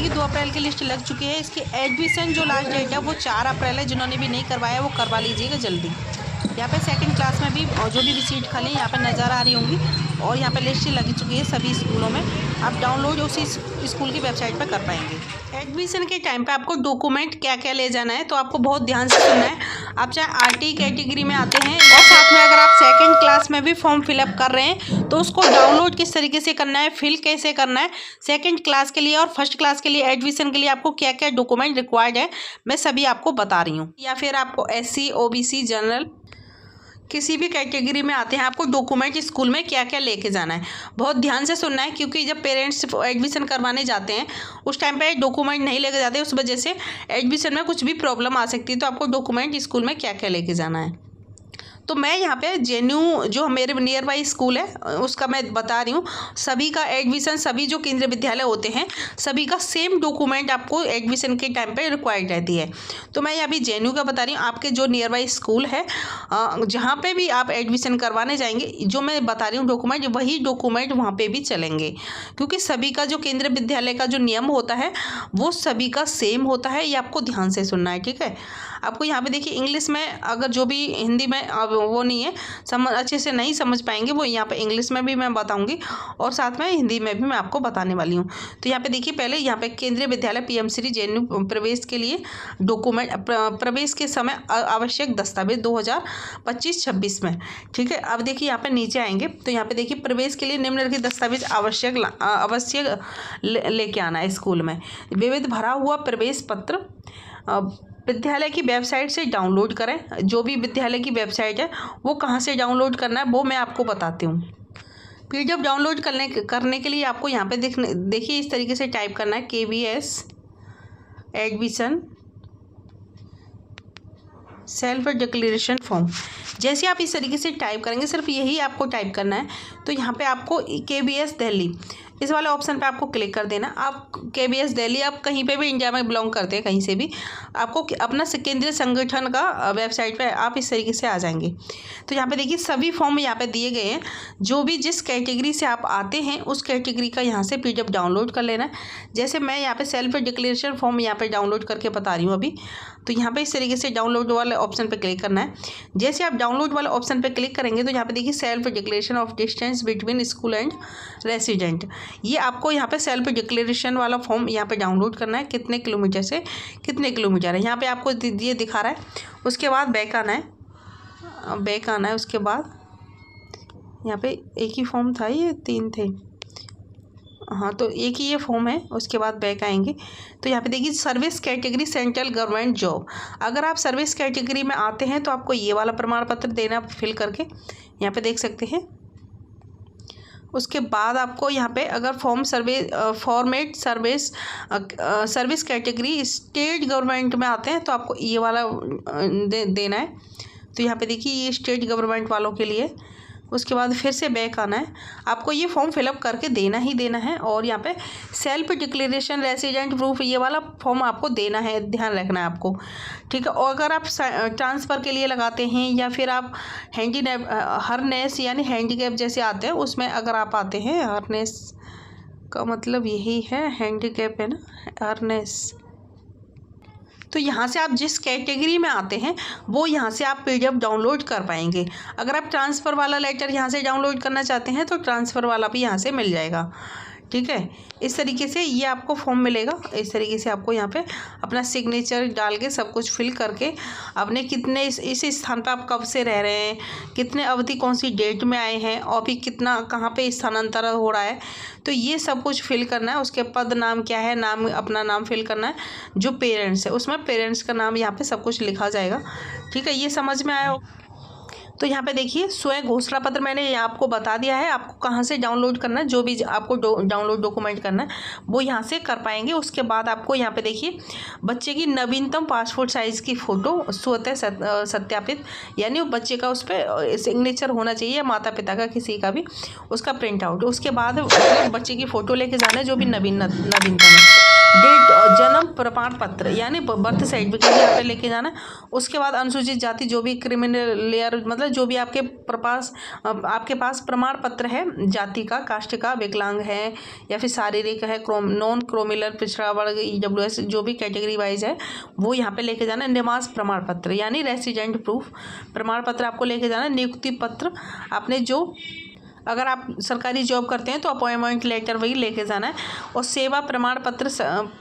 देखिए 2 अप्रैल की लिस्ट लग चुकी है। इसकी एडमिशन जो लास्ट डेट है वो 4 अप्रैल है। जिन्होंने भी नहीं करवाया वो करवा लीजिएगा जल्दी। यहाँ पे सेकंड क्लास में भी जो भी सीट खाली यहाँ पे नज़र आ रही होंगी और यहाँ पे लिस्ट लगी चुकी है सभी स्कूलों में। आप डाउनलोड उसी स्कूल की वेबसाइट पर कर पाएंगे। एडमिशन के टाइम पे आपको डॉक्यूमेंट क्या क्या ले जाना है तो आपको बहुत ध्यान से सुनना है। आप चाहे आरटी कैटेगरी में आते हैं और साथ में अगर आप सेकंड क्लास में भी फॉर्म फिलअप कर रहे हैं तो उसको डाउनलोड किस तरीके से करना है, फिल कैसे करना है, सेकंड क्लास के लिए और फर्स्ट क्लास के लिए एडमिशन के लिए आपको क्या क्या डॉक्यूमेंट रिक्वायर्ड है, मैं सभी आपको बता रही हूँ। या फिर आपको एससी, ओबीसी, जनरल किसी भी कैटेगरी में आते हैं आपको डॉक्यूमेंट स्कूल में क्या क्या लेके जाना है, बहुत ध्यान से सुनना है। क्योंकि जब पेरेंट्स एडमिशन करवाने जाते हैं उस टाइम पे डॉक्यूमेंट नहीं लेके जाते, उस वजह से एडमिशन में कुछ भी प्रॉब्लम आ सकती है। तो आपको डॉक्यूमेंट स्कूल में क्या क्या लेके जाना है तो मैं यहाँ पे जेएनयू जो मेरे नियर बाई स्कूल है उसका मैं बता रही हूँ। सभी का एडमिशन, सभी जो केंद्रीय विद्यालय होते हैं सभी का सेम डॉक्यूमेंट आपको एडमिशन के टाइम पे रिक्वायर्ड रहती है। तो मैं यहाँ भी जेएनयू का बता रही हूँ। आपके जो नियर बाई स्कूल है जहाँ पे भी आप एडमिशन करवाने जाएंगे जो मैं बता रही हूँ डॉक्यूमेंट, वही डॉक्यूमेंट वहाँ पर भी चलेंगे। क्योंकि सभी का जो केंद्रीय विद्यालय का जो नियम होता है वो सभी का सेम होता है, ये आपको ध्यान से सुनना है। ठीक है, आपको यहाँ पे देखिए इंग्लिश में अगर जो भी हिंदी में वो नहीं है अच्छे से नहीं समझ पाएंगे वो यहाँ पे इंग्लिश में भी मैं बताऊंगी और साथ में हिंदी में भी मैं आपको बताने वाली हूँ। तो यहाँ पे देखिए पहले यहाँ पे केंद्रीय विद्यालय पीएम श्री जेएनयू प्रवेश के लिए डॉक्यूमेंट, प्रवेश के समय आवश्यक दस्तावेज 2025-26 में। ठीक है, अब देखिए यहाँ पे नीचे आएंगे तो यहाँ पे देखिए प्रवेश के लिए निम्नलिखित दस्तावेज अवश्य लेके आना है स्कूल में। विविध भरा हुआ प्रवेश पत्र विद्यालय की वेबसाइट से डाउनलोड करें। जो भी विद्यालय की वेबसाइट है वो कहाँ से डाउनलोड करना है वो मैं आपको बताती हूँ। पीडीएफ डाउनलोड करने के लिए आपको यहाँ पे देखिए इस तरीके से टाइप करना है KVS admission self declaration form. जैसे आप इस तरीके से टाइप करेंगे, सिर्फ यही आपको टाइप करना है। तो यहाँ पे आपको KVS दिल्ली इस वाले ऑप्शन पे आपको क्लिक कर देना। आप KVS दिल्ली आप कहीं पे भी इंडिया में बिलोंग करते हैं, कहीं से भी आपको अपना केंद्रीय संगठन का वेबसाइट पे आप इस तरीके से आ जाएंगे। तो यहाँ पे देखिए सभी फॉर्म यहाँ पे दिए गए हैं। जो भी जिस कैटेगरी से आप आते हैं उस कैटेगरी का यहाँ से PDF डाउनलोड कर लेना है। जैसे मैं यहाँ पे सेल्फ डिक्लेरेशन फॉर्म यहाँ पे डाउनलोड करके बता रही हूँ अभी। तो यहाँ पे इस तरीके से डाउनलोड वाले ऑप्शन पे क्लिक करना है। जैसे आप डाउनलोड वाले ऑप्शन पे क्लिक करेंगे तो यहाँ पे देखिए self declaration of distance between school and resident, ये आपको यहाँ पे सेल्फ डिक्लेरेशन वाला फॉर्म यहाँ पे डाउनलोड करना है। कितने किलोमीटर से कितने किलोमीटर है यहाँ पे आपको ये दिखा रहा है। उसके बाद बैक आना है, उसके बाद यहाँ पे एक ही फॉर्म था, ये 3 थे, हाँ तो एक ही ये फॉर्म है। उसके बाद बैक आएंगे तो यहाँ पे देखिए service category central government job. अगर आप सर्विस कैटेगरी में आते हैं तो आपको ये वाला प्रमाण पत्र देना फिल करके, यहाँ पे देख सकते हैं। उसके बाद आपको यहाँ पे अगर format service category state government में आते हैं तो आपको ये वाला देना है। तो यहाँ पे देखिए ये स्टेट गवर्नमेंट वालों के लिए। उसके बाद फिर से बैक आना है, आपको ये फॉर्म फिलअप करके देना ही देना है। और यहाँ पे सेल्फ डिक्लेरेशन रेसिडेंट प्रूफ ये वाला फॉर्म आपको देना है, ध्यान रखना है आपको। ठीक है, और अगर आप ट्रांसफ़र के लिए लगाते हैं या फिर आप हरनेस यानी हैंडीकैप जैसे आते हैं उसमें अगर आप आते हैं, हरनेस का मतलब यही है, हैंडीकैप है ना, हरनेस। तो यहाँ से आप जिस कैटेगरी में आते हैं वो यहाँ से आप PDF डाउनलोड कर पाएंगे। अगर आप ट्रांसफ़र वाला लेटर यहाँ से डाउनलोड करना चाहते हैं तो ट्रांसफ़र वाला भी यहाँ से मिल जाएगा। ठीक है, इस तरीके से ये आपको फॉर्म मिलेगा। इस तरीके से आपको यहाँ पे अपना सिग्नेचर डाल के सब कुछ फिल करके अपने कितने इस स्थान पे आप कब से रह रहे हैं, कितने अवधि कौन सी डेट में आए हैं और भी कितना कहाँ पे स्थानांतरण हो रहा है, तो ये सब कुछ फिल करना है। उसके पद नाम क्या है, नाम अपना नाम फिल करना है। जो पेरेंट्स है उसमें पेरेंट्स का नाम यहाँ पर सब कुछ लिखा जाएगा। ठीक है, ये समझ में आया। तो यहाँ पे देखिए स्वयं घोषणा पत्र मैंने आपको बता दिया है, आपको कहाँ से डाउनलोड करना है। जो भी आपको डाउनलोड डॉक्यूमेंट करना है वो यहाँ से कर पाएंगे। उसके बाद आपको यहाँ पे देखिए बच्चे की नवीनतम पासपोर्ट साइज़ की फ़ोटो स्वतः सत्यापित, यानी वो बच्चे का उस पर सिग्नेचर होना चाहिए, माता पिता का किसी का भी, उसका प्रिंट आउट। उसके बाद बच्चे की फ़ोटो लेके जाना है जो भी नवीनतम है, डेट जन्म प्रमाण पत्र यानी बर्थ सर्टिफिकेट यहाँ पे लेके जाना है। उसके बाद अनुसूचित जाति जो भी क्रिमिनल लेयर मतलब जो भी आपके पास प्रमाण पत्र है जाति का, कास्ट का, विकलांग है या फिर शारीरिक है, नॉन क्रोमिलर, पिछड़ा वर्ग, EWS जो भी कैटेगरी वाइज है वो यहाँ पे लेके जाना है। निवास प्रमाण पत्र यानी रेसिडेंट प्रूफ प्रमाण पत्र आपको लेके जाना है। नियुक्ति पत्र आपने जो अगर आप सरकारी जॉब करते हैं तो अपॉइंटमेंट लेटर वही लेके जाना है। और सेवा प्रमाण पत्र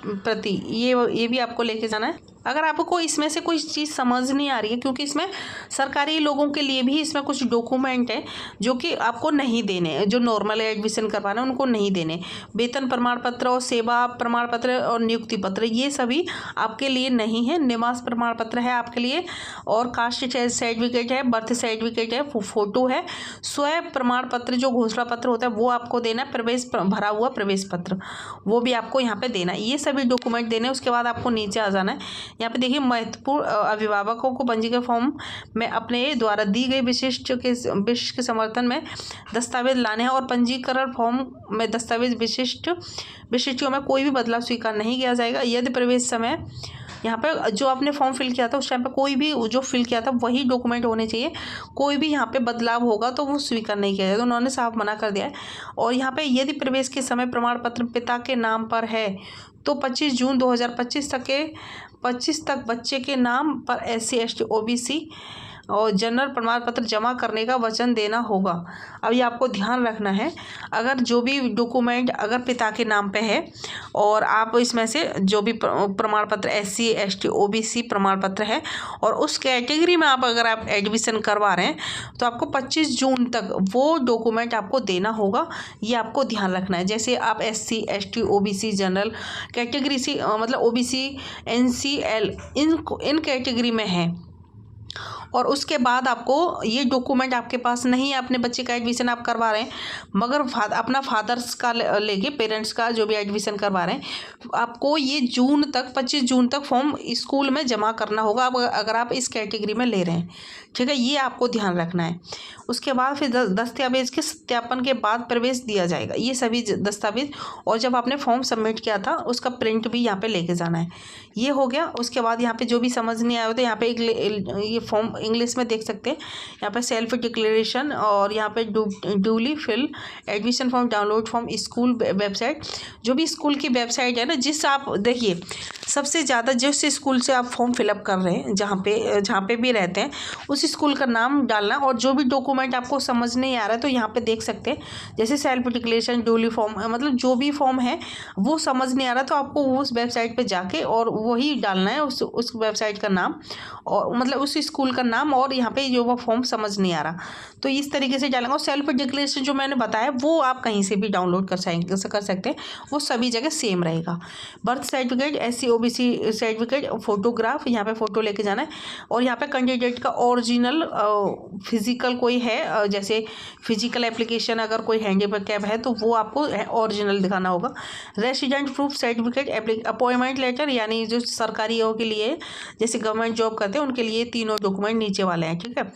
प्रति ये भी आपको लेके जाना है। अगर आपको इसमें से कोई चीज़ समझ नहीं आ रही है क्योंकि इसमें सरकारी लोगों के लिए भी इसमें कुछ डॉक्यूमेंट है जो कि आपको नहीं देने, जो नॉर्मल एडमिशन करवाना है उनको नहीं देने। वेतन प्रमाण पत्र और सेवा प्रमाण पत्र और नियुक्ति पत्र ये सभी आपके लिए नहीं है। निवास प्रमाण पत्र है आपके लिए और कास्ट सर्टिफिकेट है, बर्थ सर्टिफिकेट है, फोटो है, स्वयं प्रमाण पत्र जो घोषणा पत्र होता है वो आपको देना है। प्रवेश भरा हुआ प्रवेश पत्र वो भी आपको यहाँ पे देना है। ये सभी डॉक्यूमेंट देने। उसके बाद आपको नीचे आ जाना है। यहाँ पे देखिए महत्वपूर्ण अभिभावकों को पंजीकरण फॉर्म में अपने द्वारा दी गई विशिष्ट के समर्थन में दस्तावेज लाने हैं और पंजीकरण फॉर्म में दस्तावेज विशिष्टों में कोई भी बदलाव स्वीकार नहीं किया जाएगा। यदि प्रवेश समय यहाँ पे जो आपने फॉर्म फिल किया था उस टाइम पे कोई भी जो फिल किया था वही डॉक्यूमेंट होने चाहिए। कोई भी यहाँ पे बदलाव होगा तो वो स्वीकार नहीं किया जाएगा। तो उन्होंने साफ मना कर दिया है। और यहाँ पे यदि प्रवेश के समय प्रमाण पत्र पिता के नाम पर है तो 25 जून 2025 तक बच्चे के नाम पर SC ST OBC और जनरल प्रमाण पत्र जमा करने का वचन देना होगा। अब ये आपको ध्यान रखना है, अगर जो भी डॉक्यूमेंट अगर पिता के नाम पे है और आप इसमें से जो भी प्रमाण पत्र SC ST OBC प्रमाण पत्र है और उस कैटेगरी में आप अगर आप एडमिशन करवा रहे हैं तो आपको 25 जून तक वो डॉक्यूमेंट आपको देना होगा। ये आपको ध्यान रखना है। जैसे आप SC ST OBC general category से मतलब OBC NCL इन कैटेगरी में है और उसके बाद आपको ये डॉक्यूमेंट आपके पास नहीं है, अपने बच्चे का एडमिशन आप करवा रहे हैं मगर अपना फादर्स का लेके पेरेंट्स का जो भी एडमिशन करवा रहे हैं आपको ये 25 जून तक फॉर्म स्कूल में जमा करना होगा अगर आप इस कैटेगरी में ले रहे हैं। ठीक है, ये आपको ध्यान रखना है। उसके बाद फिर दस्तावेज के सत्यापन के बाद प्रवेश दिया जाएगा। ये सभी दस्तावेज और जब आपने फॉर्म सबमिट किया था उसका प्रिंट भी यहाँ पे लेके जाना है। ये हो गया। उसके बाद यहाँ पे जो भी समझ नहीं आया होता यहाँ पे ये फॉर्म इंग्लिश में देख सकते हैं। यहाँ पे सेल्फ डिक्लेरेशन और यहाँ पे duly fill admission form download form school website, जो भी स्कूल की वेबसाइट है ना जिस आप देखिए सबसे ज़्यादा जिस स्कूल से आप फॉर्म फिलअप कर रहे हैं जहाँ पे भी रहते हैं उस स्कूल का नाम डालना। और जो भी डॉक्यूमेंट आपको समझ नहीं आ रहा है तो यहाँ पे देख सकते हैं जैसे सेल्फ डिक्लेरेशन ड्यूली फॉर्म मतलब जो भी फॉर्म है वो समझ नहीं आ रहा तो आपको उस वेबसाइट पे जाके और वही डालना है उस वेबसाइट का नाम और मतलब उस स्कूल का नाम और यहाँ पे जो वो फॉर्म समझ नहीं आ रहा तो इस तरीके से डालेंगे। और सेल्फ डिक्लेरेशन जो मैंने बताया वो आप कहीं से भी डाउनलोड कर सकते हैं, वो सभी जगह सेम रहेगा। Birth certificate SC OBC certificate photograph यहाँ पे फ़ोटो लेके जाना है और यहाँ पे कैंडिडेट का ओरिजिनल फिजिकल कोई है जैसे फिजिकल एप्लीकेशन अगर कोई हैंडीकैप है तो वो आपको ओरिजिनल दिखाना होगा। Resident proof certificate appointment letter यानी जो सरकारियों के लिए जैसे गवर्नमेंट जॉब करते हैं उनके लिए तीनों डॉक्यूमेंट नीचे वाले हैं। ठीक है,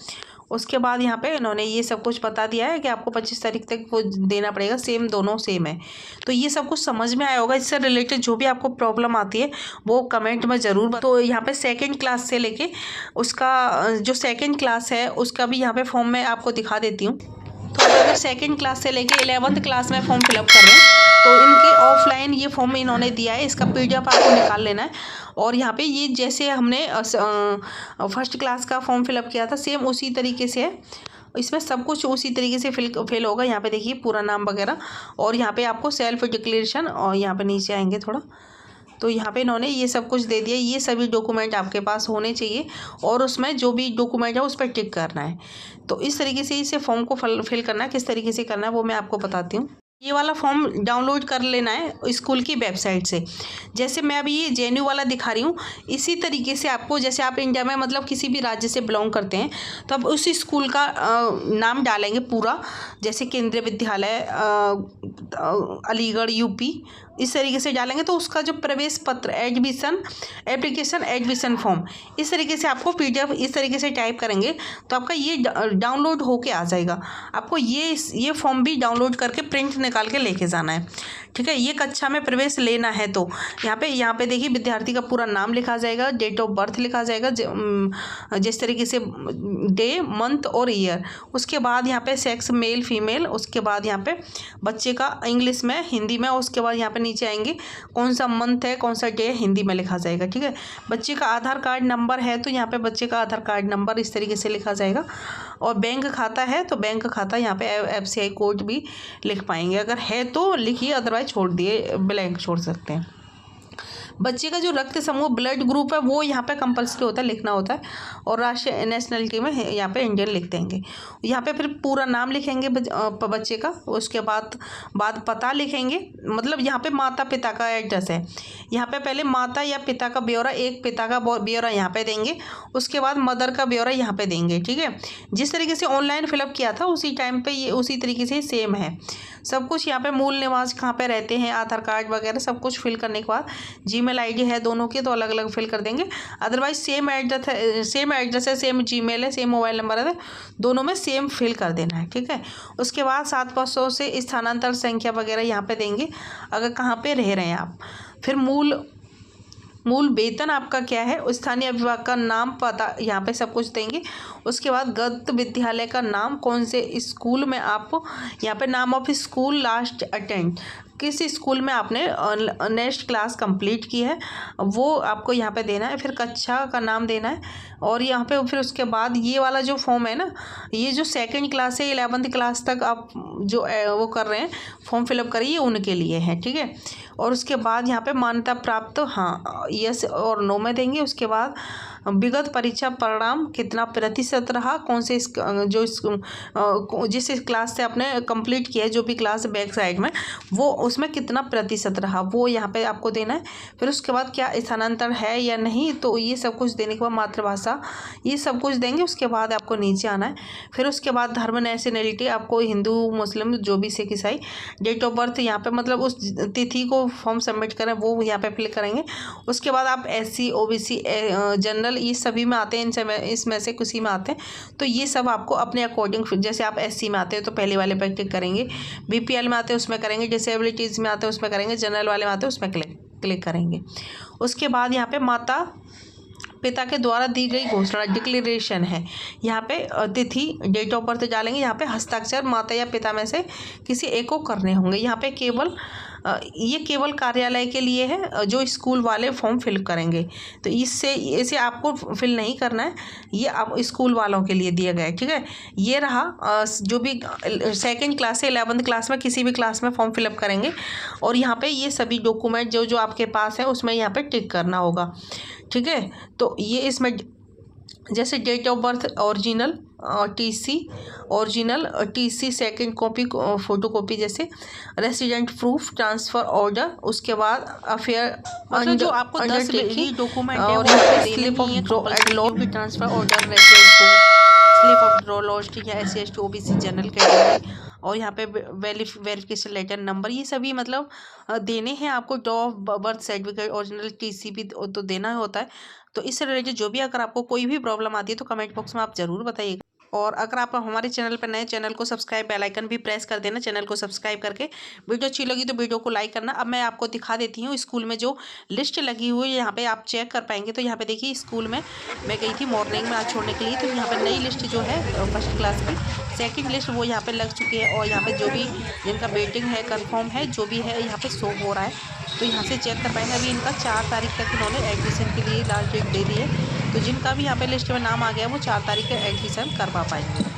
उसके बाद यहाँ पे इन्होंने ये सब कुछ बता दिया है कि आपको 25 तारीख तक वो देना पड़ेगा। दोनों सेम है। तो ये सब कुछ समझ में आया होगा। इससे रिलेटेड जो भी आपको प्रॉब्लम आती है वो कमेंट में ज़रूर तो यहाँ पे सेकंड क्लास से लेके उसका जो सेकंड क्लास है उसका भी यहाँ पे फॉर्म में आपको दिखा देती हूँ। तो अगर सेकंड क्लास से लेके 11th क्लास में फॉर्म फिलअप कर रहे हैं तो इनके ऑफलाइन ये फॉर्म इन्होंने दिया है, इसका PDF आपको निकाल लेना है। और यहाँ पे ये जैसे हमने फर्स्ट क्लास का फॉर्म फिलअप किया था सेम उसी तरीके से है, इसमें सब कुछ उसी तरीके से फिल होगा। यहाँ पे देखिए पूरा नाम वगैरह और यहाँ पे आपको सेल्फ डिक्लेरेशन और यहाँ पे नीचे आएंगे थोड़ा तो यहाँ पे इन्होंने ये सब कुछ दे दिया। ये सभी डॉक्यूमेंट आपके पास होने चाहिए और उसमें जो भी डॉक्यूमेंट है उस पर टिक करना है। तो इस तरीके से इसे फॉर्म को फिल करना है, किस तरीके से करना है वो मैं आपको बताती हूँ। ये वाला फॉर्म डाउनलोड कर लेना है स्कूल की वेबसाइट से। जैसे मैं अभी ये JNU वाला दिखा रही हूँ इसी तरीके से आपको जैसे आप इंडिया में मतलब किसी भी राज्य से बिलोंग करते हैं तो अब उसी स्कूल का नाम डालेंगे पूरा, जैसे केंद्रीय विद्यालय अलीगढ़ UP इस तरीके से डालेंगे तो उसका जो प्रवेश पत्र एडमिशन एप्लीकेशन एडमिशन फॉर्म इस तरीके से आपको PDF इस तरीके से टाइप करेंगे तो आपका ये डाउनलोड होके आ जाएगा। आपको ये फॉर्म भी डाउनलोड करके प्रिंट निकाल के लेके जाना है, ठीक है। ये कक्षा में प्रवेश लेना है तो यहाँ पे देखिए विद्यार्थी का पूरा नाम लिखा जाएगा, डेट ऑफ बर्थ लिखा जाएगा जिस तरीके से डे मंथ और ईयर, उसके बाद यहाँ पे सेक्स मेल फीमेल, उसके बाद यहाँ पे बच्चे का इंग्लिश में हिंदी में, उसके बाद यहाँ पे नीचे आएंगे कौन सा मंथ है कौन सा डे हिंदी में लिखा जाएगा, ठीक है। बच्चे का आधार कार्ड नंबर है तो यहाँ पे बच्चे का आधार कार्ड नंबर इस तरीके से लिखा जाएगा। और बैंक खाता है तो बैंक खाता यहाँ पे FCI कोड भी लिख पाएंगे, अगर है तो लिखिए, अदरवाइज छोड़ दिए, ब्लैंक छोड़ सकते हैं। बच्चे का जो रक्त समूह ब्लड ग्रुप है वो यहाँ पे कंपल्सरी होता है, लिखना होता है। और राष्ट्रीय नेशनलिटी में यहाँ पे इंडियन लिख देंगे। यहाँ पे फिर पूरा नाम लिखेंगे बच्चे का, उसके बाद पता लिखेंगे, मतलब यहाँ पे माता पिता का एड्रेस है, यहाँ पे पहले माता या पिता का ब्यौरा, एक पिता का ब्यौरा यहाँ पे देंगे, उसके बाद मदर का ब्यौरा यहाँ पे देंगे, ठीक है। जिस तरीके से ऑनलाइन फिलअप किया था उसी टाइम पे ये उसी तरीके से सेम है सब कुछ। यहाँ पे मूल निवास कहाँ पे रहते हैं, आधार कार्ड वगैरह सब कुछ फिल करने के बाद जीमेल आईडी है दोनों के तो अलग अलग फिल कर देंगे, अदरवाइज सेम एड्रेस है, सेम जीमेल है, सेम मोबाइल नंबर है, दोनों में सेम फिल कर देना है, ठीक है। उसके बाद 7/500 से स्थानांतरण संख्या वगैरह यहाँ पे देंगे, अगर कहाँ पे रह रहे हैं आप। फिर मूल वेतन आपका क्या है, स्थानीय अभिभावक का नाम पता यहाँ पे सब कुछ देंगे। उसके बाद गत विद्यालय का नाम, कौन से स्कूल में आप, यहाँ पे नाम ऑफ स्कूल लास्ट अटेंड, किस स्कूल में आपने नेक्स्ट क्लास कंप्लीट की है वो आपको यहाँ पे देना है। फिर कक्षा का नाम देना है। और यहाँ पे फिर उसके बाद ये वाला जो फॉर्म है ना, ये जो 2nd क्लास से 11th क्लास तक आप जो वो कर रहे हैं फॉर्म फिलअप करिए उनके लिए है, ठीक है। और उसके बाद यहाँ पे मान्यता प्राप्त हाँ यस और नो में देंगे। उसके बाद विगत परीक्षा परिणाम कितना प्रतिशत रहा, कौन से जिस क्लास से आपने कंप्लीट किया है जो भी क्लास बैक साइड में वो उसमें कितना प्रतिशत रहा वो यहाँ पे आपको देना है। फिर उसके बाद क्या स्थानांतरण है या नहीं, तो ये सब कुछ देने के बाद मातृभाषा ये सब कुछ देंगे। उसके बाद आपको नीचे आना है। फिर उसके बाद धर्म नेशनलिटी आपको हिंदू मुस्लिम जो भी सिख ईसाई, डेट ऑफ बर्थ यहाँ पे मतलब उस तिथि को फॉर्म सबमिट करें वो यहाँ पे फिल करेंगे। उसके बाद आप SC OBC जनरल ये सभी में आते हैं, इसमें से किसी में आते हैं तो ये सब आपको अपने अकॉर्डिंग, जैसे आप SC में आते हैं तो पहले वाले पर क्लिक करेंगे, BPL में आते हैं उसमें करेंगे, डिसेबिलिटीज़ में आते हैं उसमें करेंगे, जनरल वाले में आते हैं उसमें क्लिक करेंगे। उसके बाद यहाँ पे माता पिता के द्वारा दी गई घोषणा डिक्लेरेशन है, यहाँ पे तिथि डेट ऑफ बर्थ डालेंगे। यहाँ पे हस्ताक्षर माता या पिता में से किसी एक को करने होंगे। यहाँ पे ये केवल कार्यालय के लिए है, जो स्कूल वाले फॉर्म फिल करेंगे तो इसे आपको फिल नहीं करना है, ये आप स्कूल वालों के लिए दिया गया है, ठीक है। ये रहा जो भी 2nd क्लास से 11th क्लास में किसी भी क्लास में फॉर्म फिलअप करेंगे। और यहाँ पे ये सभी डॉक्यूमेंट जो आपके पास है उसमें यहाँ पे टिक करना होगा, ठीक है। तो ये इसमें जैसे date of birth original, TC original, TC 2nd copy photo copy, जैसे रेसिडेंट प्रूफ, ट्रांसफ़र ऑर्डर, उसके बाद अफेयर मतलब जो आपको 10 डॉक्यूमेंट है और slip of transfer order, resident proof, slip of draw lost या SC ST OBC general category, और यहाँ पे वेरिफिकेशन लेटर नंबर, ये सभी मतलब देने हैं आपको। डॉ of birth certificate original, TC भी तो देना होता है। तो इससे रिलेटेड जो भी अगर आपको कोई भी प्रॉब्लम आती है तो कमेंट बॉक्स में आप ज़रूर बताइएगा। और अगर आप हमारे चैनल पर नए, चैनल को सब्सक्राइब, बेल आइकन भी प्रेस कर देना। चैनल को सब्सक्राइब करके वीडियो अच्छी लगी तो वीडियो को लाइक करना। अब मैं आपको दिखा देती हूँ स्कूल में जो लिस्ट लगी हुई है, यहाँ पे आप चेक कर पाएंगे। तो यहाँ पे देखिए स्कूल में मैं गई थी मॉर्निंग में आज छोड़ने के लिए, तो यहाँ पे नई लिस्ट जो है 1st क्लास की 2nd लिस्ट वो यहाँ पे लग चुकी है। और यहाँ पे जो भी जिनका वेटिंग है कन्फर्म है जो भी है यहाँ पे शो हो रहा है, तो यहाँ से चेक कर पाएंगे। अभी इनका 4 तारीख तक इन्होंने एडमिशन के लिए लास्ट डेट दे दी है, तो जिनका भी यहाँ पे लिस्ट में नाम आ गया वो 4 तारीख का एडमिशन करवा पाएंगे।